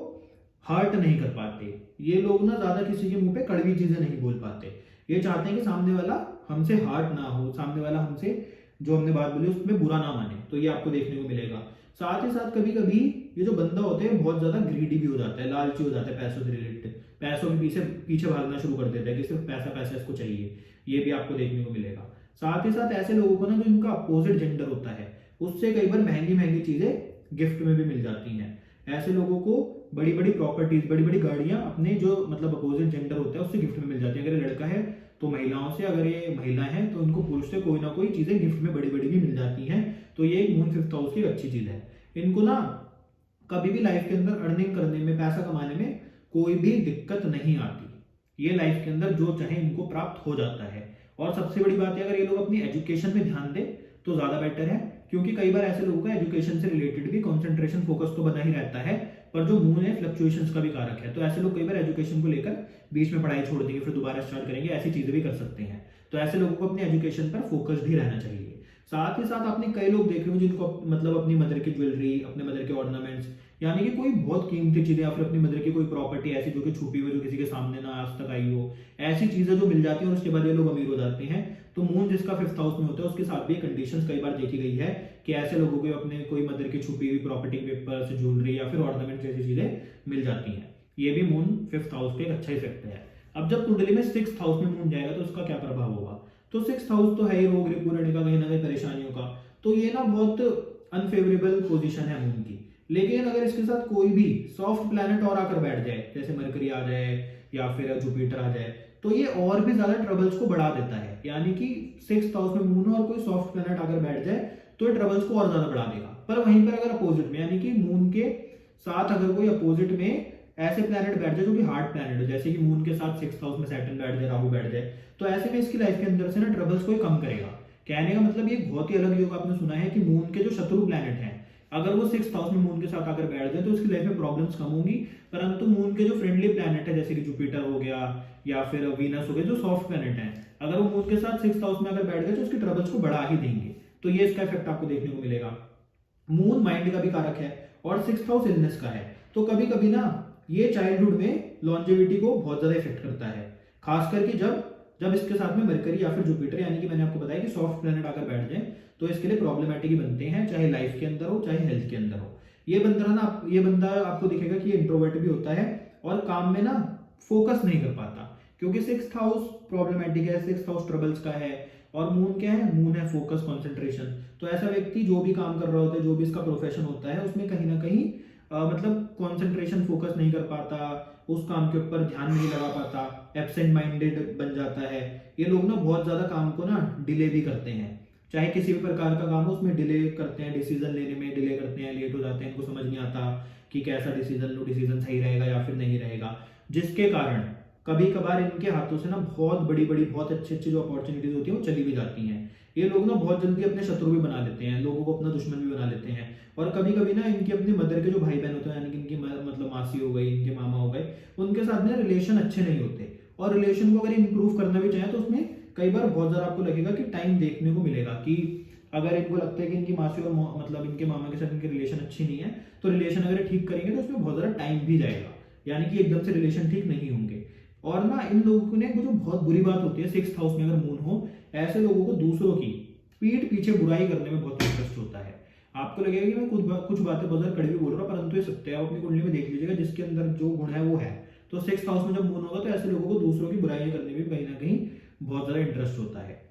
Speaker 1: हर्ट नहीं कर पाते, ये लोग ना ज्यादा किसी के मुंह पे कड़वी चीजें नहीं बोल पाते। ये चाहते हैं कि सामने वाला हमसे हर्ट ना हो, सामने वाला हमसे जो हमने बात बोली उसमें बुरा ना माने, तो ये आपको देखने को मिलेगा। साथ ही साथ कभी कभी ये जो बंदा होता है बहुत ज्यादा ग्रीडी भी हो जाता है, लालची हो जाता है पैसों से रिलेटेड, पैसों के पीछे पीछे भागना शुरू कर देता है कि सिर्फ पैसा पैसा इसको चाहिए, ये भी आपको देखने को मिलेगा। साथ ही साथ ऐसे लोगों को ना जो इनका अपोजिट जेंडर होता है उससे कई बार महंगी महंगी चीजें गिफ्ट में भी मिल जाती हैं। ऐसे लोगों को बड़ी बड़ी प्रॉपर्टीज, बड़ी बड़ी गाड़ियां अपने जो मतलब अपोजिट जेंडर होता है उससे गिफ्ट में मिल जाती है। अगर ये लड़का है तो महिलाओं से, अगर ये महिला है तो इनको पुरुष से कोई ना कोई चीजें गिफ्ट में बड़ी बड़ी भी मिल जाती हैं। तो ये एक मून फिफ्थ हाउस की अच्छी चीज है। इनको ना कभी भी लाइफ के अंदर अर्निंग करने में, पैसा कमाने में कोई भी दिक्कत नहीं आती। ये लाइफ के अंदर जो चाहे इनको प्राप्त हो जाता है। और सबसे बड़ी बात है अगर ये लोग अपनी एजुकेशन में ध्यान दें तो ज्यादा बेटर है, क्योंकि कई बार ऐसे लोगों का एजुकेशन से रिलेटेड भी कंसंट्रेशन फोकस तो बना ही रहता है, पर जो मून है फ्लक्चुएशंस का भी कारक है। तो ऐसे लोग कई बार एजुकेशन को लेकर बीच में पढ़ाई छोड़ देंगे, फिर दोबारा स्टार्ट करेंगे, ऐसी चीजें भी कर सकते हैं। तो ऐसे लोगों को अपनी एजुकेशन पर फोकस भी रहना चाहिए। साथ ही साथ आपने कई लोग देखे होंगे जिनको मतलब अपनी मदर की ज्वेलरी, अपने मदर के ऑर्नामेंट्स, यानी कि कोई बहुत कीमती चीजें या फिर अपनी मदर की कोई प्रॉपर्टी ऐसी जो कि छुपी हुई, जो किसी के सामने ना आज तक आई हो, ऐसी चीजें जो मिल जाती हैं और उसके बाद ये लोग अमीर हो जाते हैं। तो मून जिसका फिफ्थ हाउस में होता है उसके साथ भी कंडीशंस कई बार देखी गई है कि ऐसे लोगों को अपने कोई मदर की छुपी हुई प्रॉपर्टी, पेपर्स, ज्वेलरी या फिर ऑर्नामेंट जैसी चीजें मिल जाती हैं। ये भी मून फिफ्थ हाउस पे एक अच्छा इफेक्ट है। अब जब कुंडली में सिक्स्थ हाउस में मून जाएगा तो उसका क्या प्रभाव होगा। तो सिक्स्थ हाउस तो है ही रोग रिपुरण का, कहीं ना कहीं परेशानियों का, तो ये ना बहुत अनफेवरेबल पोजीशन है मून की। लेकिन अगर इसके साथ कोई भी सॉफ्ट प्लैनेट और आकर बैठ जाए, जैसे मरकरी आ जाए या फिर जुपिटर आ जाए, तो ये और भी ज्यादा ट्रबल्स को बढ़ा देता है। यानी कि सिक्स्थ हाउस में मून और कोई सॉफ्ट प्लैनेट अगर बैठ जाए तो ये ट्रबल्स को और ज्यादा बढ़ा देगा। पर वहीं पर अगर अपोजिट में, यानी कि मून के साथ अगर कोई अपोजिट में ऐसे प्लैनेट बैठ जाए जो कि हार्ड प्लैनेट हो, जैसे कि मून के साथ सिक्स्थ हाउस में सैटर्न बैठ जाए, राहु बैठ जाए, तो ऐसे में इसकी लाइफ के अंदर से ना ट्रबल्स को कम करेगा। कहने का मतलब ये बहुत ही अलग योग आपने सुना है कि मून के जो शत्रु प्लैनेट हैं अगर वो सिक्स्थ हाउस में मून के साथ आकर बैठ जाए तो उसकी लाइफ में प्रॉब्लम्स कम होंगी। परंतु मून के जो फ्रेंडली प्लैनेट है जैसे कि जुपिटर हो गया या फिर वीनस हो गया, जो सॉफ्ट प्लैनेट है, अगर वो मून के साथ 6th हाउस में अगर बैठ गए तो उसकी ट्रबल्स को बढ़ा ही देंगे। तो ये इसका इफेक्ट आपको देखने को मिलेगा। मून माइंड का भी कारक है और 6th हाउस इलनेस का है, तो कभी कभी ना ये चाइल्डहुड में लॉन्जेविटी को बहुत ज्यादा इफेक्ट करता है, खास करके जब जब इसके साथ में मरकरी या फिर जुपिटर, यानी कि मैंने आपको बताया कि सॉफ्ट प्लैनेट आकर बैठ जाए तो इसके लिए प्रॉब्लमेटिक ही बनते हैं, चाहे लाइफ के अंदर हो चाहे हेल्थ के अंदर हो। ये बंदा आपको दिखेगा कि ये इंट्रोवर्ट भी होता है और काम में ना फोकस नहीं कर पाता, क्योंकि 6th हाउस प्रॉब्लमेटिक है, 6th हाउस ट्रबल्स का है। और मून क्या है? मून है फोकस, कंसंट्रेशन। तो ऐसा व्यक्ति जो भी काम कर रहा होता है, जो भी इसका प्रोफेशन होता है, उसमें कहीं ना कहीं मतलब कंसंट्रेशन, फोकस नहीं कर पाता, उस काम के ऊपर ध्यान नहीं लगा पाता, एब्सेंट माइंडेड बन जाता है। ये लोग ना बहुत ज्यादा काम को ना डिले भी करते हैं, चाहे किसी भी प्रकार का काम हो उसमें डिले करते हैं, डिसीजन लेने में डिले करते हैं, लेट हो जाते हैं, इनको समझ नहीं आता कि कैसा डिसीजन लो, डिसीजन सही रहेगा या फिर नहीं रहेगा, जिसके कारण कभी कभार इनके हाथों से ना बहुत बड़ी बड़ी बहुत अच्छी अच्छी जो अपॉर्चुनिटीज होती है वो चली भी जाती हैं। ये लोग ना बहुत जल्दी अपने शत्रु भी बना लेते हैं, लोगों को अपना दुश्मन भी बना लेते हैं। और कभी कभी ना इनकी अपनी मदर के जो भाई बहन होते हैं, यानी कि इनकी मतलब मासी हो गई, इनके मामा हो गए, उनके साथ में रिलेशन अच्छे नहीं होते। और रिलेशन को अगर इंप्रूव करना भी चाहे तो उसमें कई बार बहुत ज्यादा आपको लगेगा कि टाइम देखने को मिलेगा, कि अगर इनको लगता है कि इनकी मासी और मतलब इनके मामा के साथ इनकी रिलेशन अच्छी नहीं है, तो रिलेशन अगर ठीक करेंगे तो उसमें बहुत ज्यादा टाइम भी जाएगा, यानी कि एकदम से रिलेशन ठीक नहीं होंगे। और ना इन लोगों ने जो बहुत बुरी बात होती है, 6th हाउस में अगर मून हो, ऐसे लोगों को दूसरों की पीठ पीछे बुराई करने में बहुत इंटरेस्ट होता है। आपको लगेगा कि मैं कुछ बातें बहुत ज्यादा कड़वी बोल रहा हूँ, परंतु ये सत्य है। आप अपनी कुंडली में देख लीजिएगा, जिसके अंदर जो गुण है वो है। तो 6th हाउस में जब मून होगा तो ऐसे लोगों को दूसरों की बुराई करने में कहीं ना कहीं बहुत ज्यादा इंटरेस्ट होता है।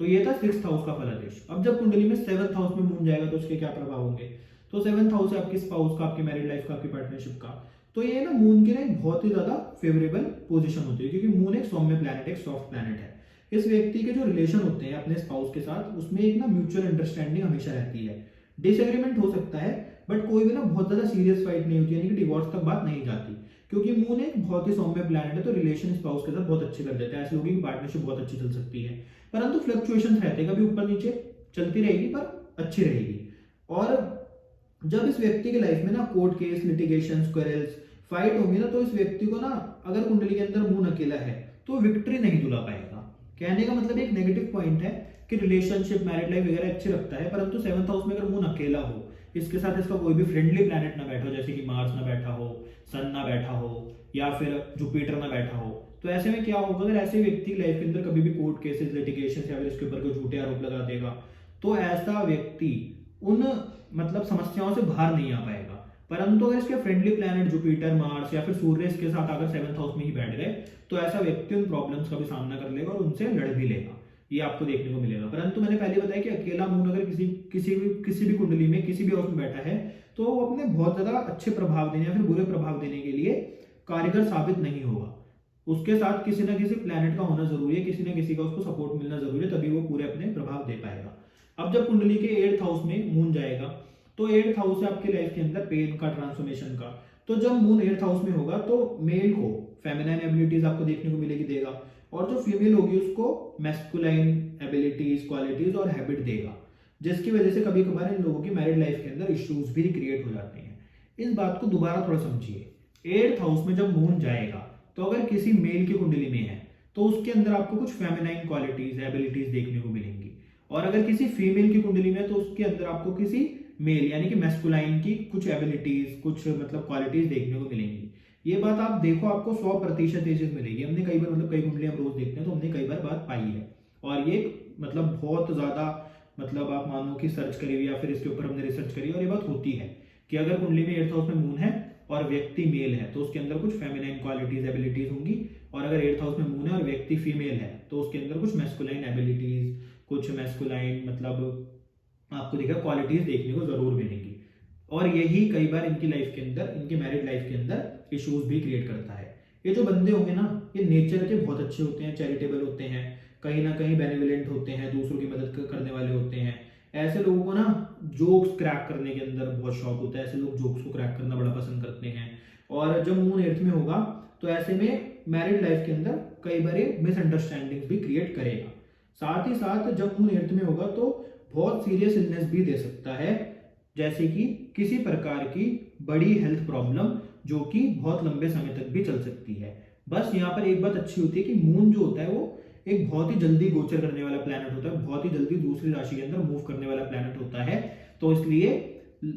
Speaker 1: तो ये था 6th हाउस का फलादेश। अब जब कुंडली में 7th हाउस में मून जाएगा तो उसके क्या प्रभाव होंगे? तो 7th हाउस है आपकी स्पाउस का, आपकी मैरिड लाइफ का, आपकी पार्टनरशिप का। तो ये ना मून की ना एक बहुत ही ज्यादा फेवरेबल पोजीशन होती है, क्योंकि मून एक सौम्य प्लैनेट, एक सॉफ्ट प्लैनेट है। इस व्यक्ति के जो रिलेशन होते हैं अपने स्पाउस के साथ, उसमें एक ना म्यूचुअल अंडरस्टैंडिंग हमेशा रहती है। डिसएग्रीमेंट हो सकता है, बट कोई भी ना बहुत ज्यादा सीरियस फाइट नहीं होती, यानी कि डिवोर्स तक बात नहीं जाती, क्योंकि मून एक बहुत ही सौम्य प्लैनेट है। तो रिलेशन स्पाउस के साथ बहुत अच्छे कर देते हैं, ऐसे लोगों की पार्टनरशिप बहुत अच्छी चल सकती है। परंतु फ्लक्चुएशन रहते हैं, कभी ऊपर नीचे चलती रहेगी पर अच्छी रहेगी। और जब इस व्यक्ति की लाइफ में ना court case, litigation, quarrels, fight होंगी ना, तो इस व्यक्ति को ना अगर कुंडली के अंदर मून अकेला है तो विक्ट्री नहीं दिला पाएगा। कहने का मतलब एक नेगेटिव पॉइंट है कि रिलेशनशिप, मैरिड लाइफ वगैरह अच्छी रखता है, परंतु 7th हाउस में अगर मून अकेला हो, इसके साथ इसका कोई भी फ्रेंडली प्लैनेट ना बैठा हो, जैसे कि मार्स ना बैठा हो, सन ना बैठा हो, या फिर जुपिटर ना बैठा हो, तो ऐसे में क्या होगा? अगर ऐसे व्यक्ति की लाइफ के अंदर कभी भी कोर्ट केसेस, लिटिगेशन या फिर इसके ऊपर कोई झूठे आरोप लगा देगा, तो ऐसा व्यक्ति उन मतलब समस्याओं से बाहर नहीं आ पाएगा। परंतु अगर इसके फ्रेंडली प्लैनेट जुपिटर, मार्स या फिर सूर्य इसके साथ अगर 7th हाउस में ही बैठ गए, तो ऐसा व्यक्ति उन प्रॉब्लम्स का भी सामना कर लेगा और उनसे लड़ भी लेगा, ये आपको देखने को मिलेगा। परंतु मैंने पहले बताया कि अकेला मून अगर किसी भी कुंडली में, किसी भी हाउस में बैठा है, तो वो अपने बहुत ज्यादा अच्छे प्रभाव देने या फिर बुरे प्रभाव देने के लिए कारगर साबित नहीं होगा। उसके साथ किसी ना किसी प्लैनेट का होना जरूरी है, किसी ना किसी का उसको सपोर्ट मिलना जरूरी है, तभी वो पूरे अपने प्रभाव दे पाएगा। अब जब कुंडली के 8th हाउस में मून जाएगा, तो 8th हाउस है आपकी लाइफ के अंदर पेन का, ट्रांसफॉर्मेशन का। तो जब मून 8th हाउस में होगा तो मेल को फेमिनाइन एबिलिटीज आपको देखने को मिलेगी, देगा, और जो फीमेल होगी उसको मैस्कुलाइन एबिलिटीज, क्वालिटीज और हैबिट देगा, जिसकी वजह से कभी कभार इन लोगों की मैरिड लाइफ के अंदर इश्यूज भी क्रिएट हो जाते हैं। इस बात को दोबारा थोड़ा समझिए। 8th हाउस में जब मून जाएगा तो अगर किसी मेल की कुंडली में है तो उसके अंदर आपको कुछ फेमिनाइन क्वालिटीज, एबिलिटीज देखने को मिलेंगी, और अगर किसी फीमेल की कुंडली में है तो उसके अंदर आपको किसी मेल यानी कि मैस्कुलाइन की कुछ एबिलिटीज, कुछ मतलब क्वालिटीज देखने को मिलेंगी। ये बात आप देखो, आपको 100% ये चीज मिलेगी। हमने कई बार मतलब कई कुंडली हम रोज देखते हैं, तो हमने कई बार बात पाई है, और ये मतलब बहुत ज्यादा मतलब आप मानो कि सर्च करी हुई या फिर इसके ऊपर हमने रिसर्च करी, और ये बात होती है कि अगर कुंडली में 8th हाउस में मून है और व्यक्ति मेल है तो उसके अंदर कुछ फेमिनाइन क्वालिटीज, एबिलिटीज होंगी, और अगर 8th हाउस में मून है और व्यक्ति फीमेल है तो उसके अंदर कुछ मैस्कुलाइन एबिलिटीज, कुछ मैस्कुलाइन मतलब आपको देखा क्वालिटीज देखने को जरूर मिलेंगी। और यही कई बार इनकी लाइफ के अंदर, इनकी मैरिड लाइफ के अंदर इश्यूज भी क्रिएट करता है। ये जो बंदे होंगे ना, ये नेचर के बहुत अच्छे होते हैं, चैरिटेबल होते हैं, कहीं ना कहीं बेनिवोलेंट होते हैं, दूसरों की मदद करने वाले होते हैं। ऐसे लोगों को ना जोक्स क्रैक करने के अंदर बहुत शौक होता है, ऐसे लोग जोक्स को क्रैक करना बड़ा पसंद करते हैं। और जब मून 8th में होगा तो ऐसे में मैरिड लाइफ के अंदर कई बार मिसअंडरस्टैंडिंग्स भी क्रिएट करेगा। साथ ही साथ जब मून 8th में होगा तो बहुत सीरियस इलनेस भी दे सकता है, जैसे कि किसी प्रकार की बड़ी हेल्थ प्रॉब्लम जो कि बहुत लंबे समय तक भी चल सकती है। बस यहाँ पर एक बात अच्छी होती है कि मून जो होता है वो एक बहुत ही जल्दी गोचर करने वाला प्लैनेट होता है, बहुत ही जल्दी दूसरी राशि के अंदर मूव करने वाला प्लैनेट होता है। तो इसलिए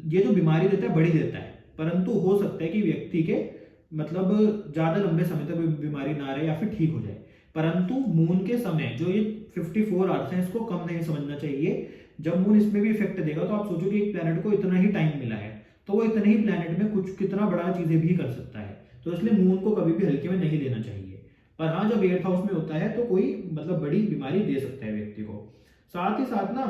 Speaker 1: ये जो बीमारी देता है बड़ी देता है, परंतु हो सकता है कि व्यक्ति के मतलब ज्यादा लंबे समय तक बीमारी ना रहे या फिर ठीक हो जाए। परंतु मून के समय जो ये 54 आवर्स हैं, इसको कम नहीं समझना चाहिए। जब मून इसमें भी इफेक्ट देगा तो आप सोचो कि एक प्लैनेट को इतना ही टाइम मिला है, तो वो इतने ही प्लैनेट में कुछ कितना बड़ा चीजें भी कर सकता है। तो इसलिए मून को कभी भी हल्के में नहीं लेना चाहिए। पर हाँ, जब 8th हाउस में होता है तो कोई मतलब बड़ी बीमारी दे सकता है व्यक्ति को। साथ ही साथ ना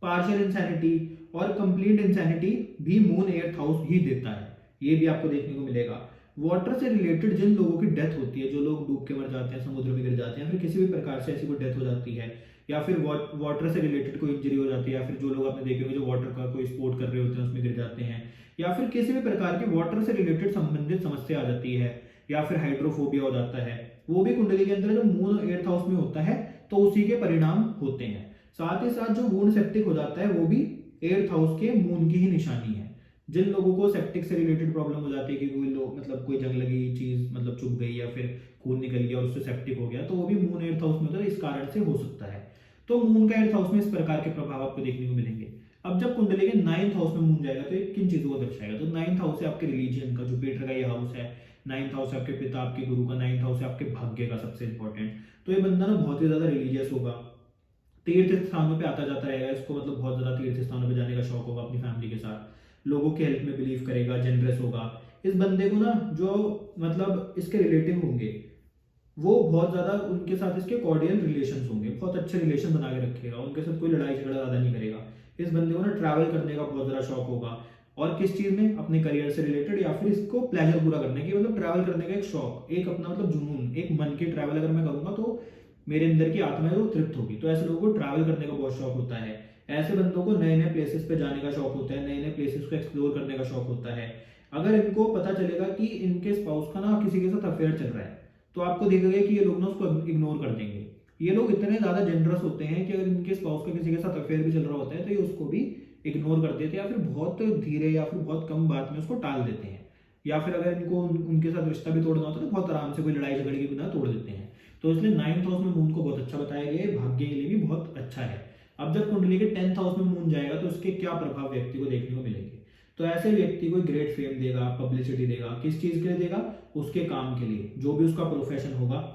Speaker 1: पार्शियल इंसैनिटी और कंप्लीट इंसैनिटी भी मून 8th हाउस ही देता है, ये भी आपको देखने को मिलेगा। वाटर से रिलेटेड जिन लोगों की डेथ होती है, जो लोग डूब के मर जाते हैं, समुद्र में गिर जाते हैं, फिर किसी भी प्रकार से ऐसी कोई डेथ हो जाती है, या फिर वाटर से रिलेटेड कोई इंजरी हो जाती है, या फिर जो लोग आपने देखे होंगे जो वाटर का कोई स्पोर्ट कर रहे होते हैं उसमें गिर जाते हैं, या फिर किसी भी प्रकार की वाटर से रिलेटेड संबंधित समस्या आ जाती है, या फिर हाइड्रोफोबिया हो जाता है, वो भी कुंडली के अंदर जो मून 8th हाउस में होता है तो उसी के परिणाम होते हैं। साथ ही साथ जो वुंड सेप्टिक हो जाता है वो भी 8th हाउस के मून की ही निशानी है। जिन लोगों को सेप्टिक से रिलेटेड प्रॉब्लम हो जाती है कि कोई लोग मतलब कोई जंग लगी चीज मतलब चुभ गई या फिर खून निकल गया और उससे सेप्टिक हो गया, तो वो भी मून 8th हाउस में होता है, इस कारण से हो सकता है। तो मून का 8th हाउस में इस प्रकार के प्रभाव आपको देखने को मिलेंगे। अब जब कुंडली के 9th हाउस में मून जाएगा तो ये किन चीजों को दर्शाएगा, तो 9th हाउस है आपके रिलीजियन का, जुपिटर का ये हाउस है। 9th हाउस है आपके पिता आपके गुरु का, 9th हाउस है आपके भाग्य का, सबसे इंपॉर्टेंट। तो ये बंदा ना बहुत ही ज्यादा रिलीजियस होगा, तीर्थ स्थानों पे आता जाता रहेगा, इसको मतलब बहुत ज्यादा तीर्थ स्थानों पे जाने का शौक होगा अपनी फैमिली के साथ, लोगों के हेल्प में बिलीव करेगा, जनरस होगा। इस बंदे को ना जो मतलब इसके रिलेटिव होंगे वो बहुत ज्यादा उनके साथ इसके कॉर्डियल रिलेशंस होंगे, बहुत अच्छे रिलेशन बना के रखेगा, उनके साथ कोई लड़ाई झगड़ा ज्यादा नहीं करेगा। इस बंदे को ना ट्रैवल करने का बहुत ज्यादा शौक होगा, और किस चीज में, अपने करियर से रिलेटेड या फिर इसको प्लेजर पूरा करने की, मतलब ट्रैवल करने का एक शौक, एक अपना मतलब जुनून, एक मन की ट्रैवल अगर मैं करूंगा तो मेरे अंदर की आत्मा है वो तृप्त होगी। तो ऐसे लोगों को ट्रैवल करने का बहुत शौक होता है। ऐसे बंदों को नए नए प्लेसेस पे जाने का शौक होता है, नए नए प्लेसेस को एक्सप्लोर करने का शौक होता है। अगर इनको पता चलेगा कि इनके स्पाउस का ना किसी के साथ अफेयर चल रहा है, तो आपको दिखेगा कि ये लोग ना उसको इग्नोर कर देंगे। ये लोग इतने ज्यादा जेनरस होते हैं कि अगर इनके स्पाउस का किसी के साथ अफेयर भी चल रहा होता है तो ये उसको भी इग्नोर कर देते हैं, या फिर बहुत धीरे या फिर बहुत कम बात में उसको टाल देते हैं। या फिर अगर इनको उनके साथ रिश्ता भी तोड़ना होता है तो बहुत आराम से कोई लड़ाई झगड़े के बिना तोड़ देते हैं। तो इसलिए 9th हाउस में मून को बहुत अच्छा बताया गया है, भाग्य के लिए भी बहुत अच्छा है। अब जब कुंडली के 10th हाउस में मून जाएगा तो उसके क्या प्रभाव व्यक्ति को देखने को मिलेंगे, तो ऐसे व्यक्ति को ग्रेट फेम देगा, पब्लिसिटी देगा। किस चीज के लिए देगा, उसके काम के लिए, जो भी उसका प्रोफेशन होगा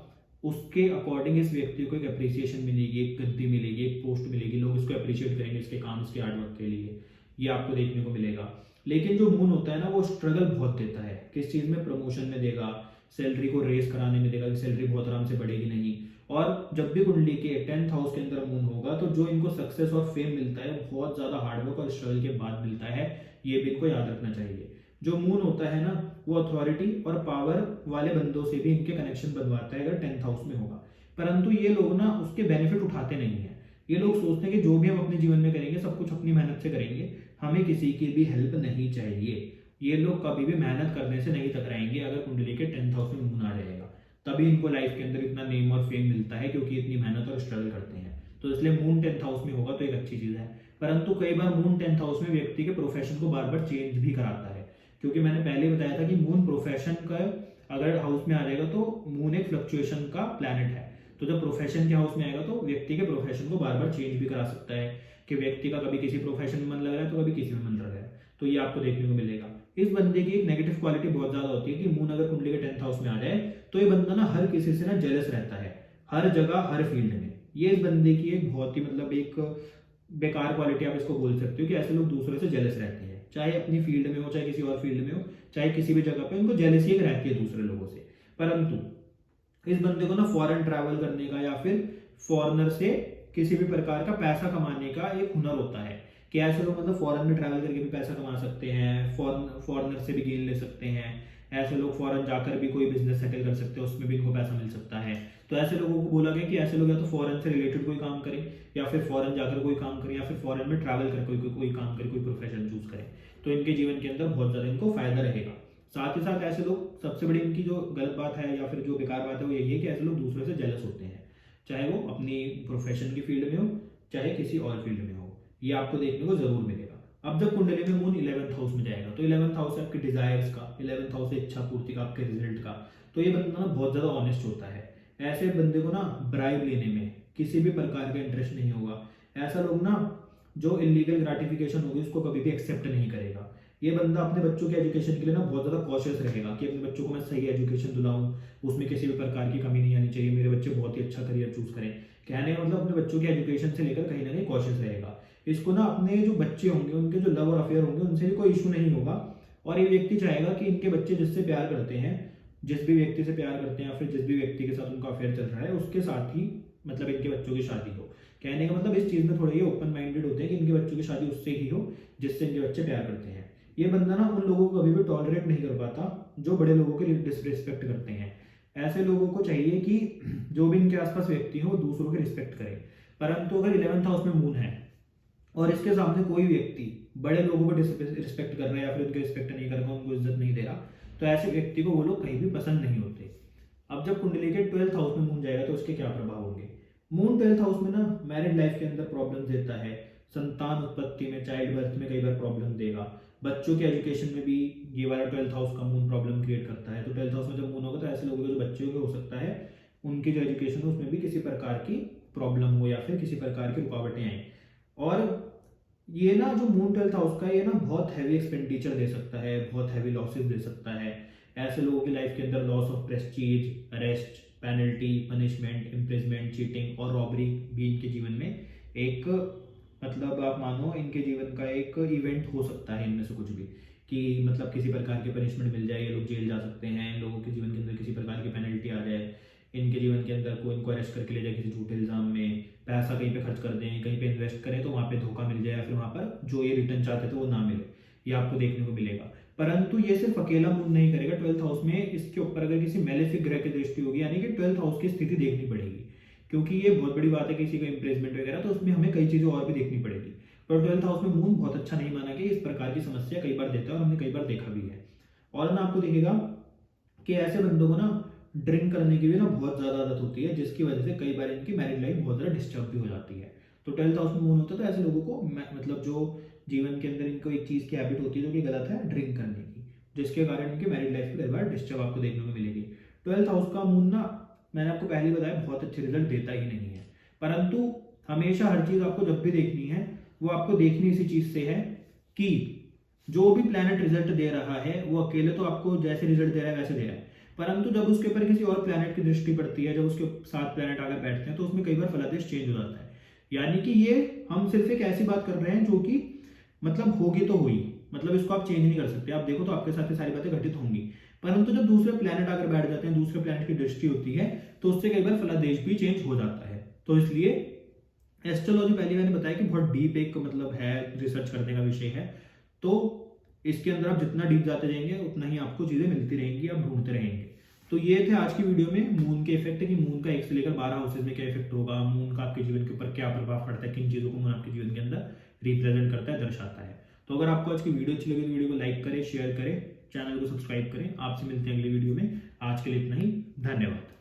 Speaker 1: उसके अकॉर्डिंग इस व्यक्ति को एक अप्रिसिएशन मिलेगी, एक गद्दी मिलेगी, एक पोस्ट मिलेगी, लोग इसको अप्रिशिएट करेंगे इसके काम, इसके हार्डवर्क के लिए, ये आपको देखने को मिलेगा। लेकिन जो मून होता है ना वो स्ट्रगल बहुत देता है, किस चीज में, प्रमोशन में देगा, सैलरी को रेस कराने में देगा कि सैलरी बहुत आराम से बढ़ेगी नहीं। और जब भी कुंडली के 10th हाउस के अंदर मून होगा तो जो इनको सक्सेस और फेम मिलता है बहुत ज्यादा हार्डवर्क और स्ट्रगल के बाद मिलता है, ये भी इनको याद रखना चाहिए। जो मून होता है ना वो अथॉरिटी और पावर वाले बंदों से भी इनके कनेक्शन बनवाता है अगर 10th हाउस में होगा। परंतु ये लोग ना उसके बेनिफिट उठाते नहीं है। ये लोग सोचते हैं कि जो भी हम अपने जीवन में करेंगे सब कुछ अपनी मेहनत से करेंगे, हमें किसी की भी हेल्प नहीं चाहिए। ये लोग कभी भी मेहनत करने से नहीं टकराएंगे। अगर कुंडली के 10th हाउस में मून आ जाएगा तभी इनको लाइफ के अंदर इतना नेम और फेम मिलता है, क्योंकि इतनी मेहनत और स्ट्रगल करते हैं। तो इसलिए मून 10th हाउस में होगा तो एक अच्छी चीज है। परंतु कई बार मून 10th हाउस में व्यक्ति के प्रोफेशन को बार बार चेंज भी कराता है, क्योंकि मैंने पहले बताया था कि मून प्रोफेशन का अगर हाउस में आ जाएगा तो मून एक फ्लक्चुएशन का प्लैनेट है। तो जब प्रोफेशन के हाउस में आएगा तो व्यक्ति के प्रोफेशन को बार बार चेंज भी करा सकता है, कि व्यक्ति का कभी किसी प्रोफेशन में मन लग रहा है तो कभी किसी में मन लग रहा है, तो ये आपको देखने को मिलेगा। इस बंदे की एक नेगेटिव क्वालिटी बहुत ज्यादा होती है कि मून अगर कुंडली के 10th हाउस में आ जाए तो ये बंदा ना हर किसी से ना जेलस रहता है, हर जगह हर फील्ड में। ये इस बंदे की एक बहुत ही मतलब एक बेकार क्वालिटी आप इसको बोल सकते हो, कि ऐसे लोग दूसरे से जेलस रहते हैं, चाहे अपनी फील्ड में हो चाहे किसी और फील्ड में हो, चाहे किसी भी जगह पे उनको जेलसी एक रहती है दूसरे लोगों से। परंतु इस बंदे को ना फॉरेन ट्रैवल करने का या फिर फॉरेनर से किसी भी प्रकार का पैसा कमाने का एक हुनर होता है, कि ऐसे लोग मतलब फॉरेन में ट्रैवल करके भी पैसा कमा सकते हैं, फॉरेनर से भी गेन ले सकते हैं। ऐसे लोग फॉरेन जाकर भी कोई बिजनेस सेटल कर सकते हैं, उसमें भी इनको पैसा मिल सकता है। तो ऐसे लोगों को बोला गया कि ऐसे लोग या तो फॉरेन से रिलेटेड कोई काम करें, या फिर फॉरेन जाकर कोई काम करें, या फिर फॉरेन में ट्रैवल कर कोई काम करें, कोई प्रोफेशन चूज करें, तो इनके जीवन के अंदर बहुत ज्यादा इनको फायदा रहेगा। साथ ही साथ ऐसे लोग, सबसे बड़ी इनकी जो गलत बात है या फिर जो बेकार बात है वो यही है कि ऐसे लोग दूसरे से जेलस होते हैं, चाहे वो अपनी प्रोफेशन की फील्ड में हो चाहे किसी और फील्ड में हो, ये आपको देखने को जरूर मिलेगा। अब जब कुंडली में मून 11th हाउस में जाएगा तो 11th हाउस है आपके डिजायर्स का, 11th हाउस है इच्छा पूर्ति का, आपके रिजल्ट का। तो ये बंदा ना बहुत ज्यादा ऑनेस्ट होता है, ऐसे बंदे को ना ब्राइब लेने में किसी भी प्रकार का इंटरेस्ट नहीं होगा। ऐसा लोग ना जो इलीगल ग्रेटिफिकेशन होगी उसको कभी भी एक्सेप्ट नहीं करेगा। ये बंदा अपने बच्चों के एजुकेशन के लिए ना बहुत ज़्यादा कॉशियस रहेगा कि अपने बच्चों को मैं सही एजुकेशन दिलाऊं, उसमें किसी भी प्रकार की कमी नहीं आनी चाहिए, मेरे बच्चे बहुत ही अच्छा करियर चूज करें। कहने का मतलब अपने बच्चों के एजुकेशन से लेकर कहीं ना कहीं कॉशियस रहेगा। इसको ना अपने जो बच्चे होंगे उनके जो लव और अफेयर होंगे उनसे भी कोई इशू नहीं होगा। और ये व्यक्ति चाहेगा कि इनके बच्चे जिससे प्यार करते हैं, जिस भी व्यक्ति से प्यार करते हैं या फिर जिस भी व्यक्ति के साथ उनका अफेयर चल रहा है उसके साथ ही मतलब इनके बच्चों की शादी हो। कहने का मतलब इस चीज़ में थोड़े ये ओपन माइंडेड होते हैं कि इनके बच्चों की शादी उससे ही हो जिससे इनके बच्चे प्यार करते हैं। ये बंदा ना उन लोगों को कभी भी टॉलरेट नहीं कर पाता जो बड़े लोगों की डिसरिस्पेक्ट करते हैं। ऐसे लोगों को चाहिए कि जो भी इनके आसपास व्यक्ति हो वो दूसरों की रिस्पेक्ट करे। परंतु अगर 11th हाउस में मून है और इसके सामने कोई व्यक्ति बड़े लोगों को रिस्पेक्ट कर रहा है या फिर उनकी रिस्पेक्ट नहीं कर रहा, उनको इज्जत नहीं दे रहा, तो ऐसे व्यक्ति को वो लोग कहीं भी पसंद नहीं होते। अब जब कुंडली के 12th हाउस में मून जाएगा तो उसके क्या प्रभाव होंगे। मून 12th हाउस में ना मैरिड लाइफ के अंदर प्रॉब्लम देता है, संतान उत्पत्ति में चाइल्ड बर्थ में कई बार प्रॉब्लम देगा, बच्चों के एजुकेशन में भी ये वाला 12th हाउस का मून प्रॉब्लम क्रिएट करता है। तो 12th हाउस में जब मून होगा तो ऐसे लोगों के जो बच्चे होंगे हो सकता है उनकी जो एजुकेशन है उसमें भी किसी प्रकार की प्रॉब्लम हो या फिर किसी प्रकार की रुकावटें आए। और ये ना जो मून 12th हाउस का ये ना बहुत हैवी एक्सपेंडिचर दे सकता है, बहुत हैवी लॉसेस दे सकता है। ऐसे लोगों की लाइफ के अंदर loss of Prestige, arrest, penalty, punishment, imprisonment, cheating और रॉबरी भी इनके जीवन में एक मतलब आप मानो इनके जीवन का एक इवेंट हो सकता है। इनमें से कुछ भी कि मतलब किसी प्रकार की पनिशमेंट मिल जाए, ये लोग जेल जा सकते हैं, लोगों के जीवन के अंदर किसी प्रकार की पेनल्टी आ जाए, इनके जीवन के अंदर कोई इनको अरेस्ट करके ले जाए किसी झूठे इल्जाम में, पैसा कहीं पे खर्च कर दें, कहीं पे इन्वेस्ट करें तो वहाँ पे धोखा मिल जाए या फिर वहाँ पर जो ये रिटर्न चाहते थे वो ना मिले, ये आपको देखने को मिलेगा। परंतु ये सिर्फ अकेला मूव नहीं करेगा 12th हाउस में, इसके ऊपर अगर किसी मेलेफिक ग्रह की दृष्टि होगी यानी कि 12th हाउस की स्थिति देखनी पड़ेगी, क्योंकि ये बहुत बड़ी बात है किसी का इम्प्रेसमेंट वगैरह, तो उसमें हमें कई चीजें और भी देखनी पड़ेगी। पर 12th हाउस में मून बहुत अच्छा नहीं माना कि इस प्रकार की समस्या कई बार देता है और हमने कई बार देखा भी है। और ना आपको दिखेगा कि ऐसे बंदों को ना ड्रिंक करने की भी ना बहुत ज़्यादा आदत होती है, जिसकी वजह से कई बार इनकी मैरिड लाइफ बहुत ज़्यादा डिस्टर्ब भी हो जाती है। तो 12th हाउस में मून होता है तो ऐसे लोगों को मतलब जो जीवन के अंदर इनको एक चीज़ की हैबिट होती है जो कि गलत है, ड्रिंक करने की, जिसके कारण इनकी मैरिड लाइफ में कई बार डिस्टर्ब आपको देखने को मिलेगी। 12th हाउस का मून ना मैंने आपको पहले बताया बहुत अच्छे रिजल्ट देता ही नहीं है, परंतु हमेशा हर चीज़ आपको जब भी देखनी है वो आपको देखनी इसी चीज़ से है कि जो भी प्लैनेट रिजल्ट दे रहा है वो अकेले तो आपको जैसे रिजल्ट दे रहा है वैसे दे रहा है, परंतु जब उसके ऊपर किसी और प्लैनेट की दृष्टि पड़ती है, जब उसके साथ प्लैनेट आकर बैठते हैं तो उसमें कई बार फलादेश चेंज हो जाता है। यानी कि ये हम सिर्फ एक ऐसी बात कर रहे हैं जो कि मतलब होगी तो हुई, मतलब इसको आप चेंज नहीं कर सकते। आप देखो तो आपके साथ ये सारी बातें घटित होंगी, परंतु जब दूसरे प्लैनेट आकर बैठ जाते हैं, दूसरे प्लैनेट की दृष्टि होती है तो उससे कई बार फलादेश भी चेंज हो जाता है। तो इसलिए एस्ट्रोलॉजी पहले मैंने बताया कि बहुत डीप एक मतलब है, रिसर्च करने का विषय है। तो इसके अंदर आप जितना डीप जाते जाएंगे उतना ही आपको चीजें मिलती रहेंगी, आप ढूंढते रहेंगे। तो ये थे आज की वीडियो में मून के इफेक्ट कि मून का 1 से लेकर 12 हाउसेज में क्या इफेक्ट होगा, मून का आपके जीवन के ऊपर क्या प्रभाव पड़ता है, किन चीजों को मून आपके जीवन के अंदर रिप्रेजेंट करता है, दर्शाता है। तो अगर आपको आज की वीडियो अच्छी लगी तो वीडियो को लाइक करें, शेयर करें, चैनल को सब्सक्राइब करें। आपसे मिलते हैं अगली वीडियो में। आज के लिए इतना ही, धन्यवाद।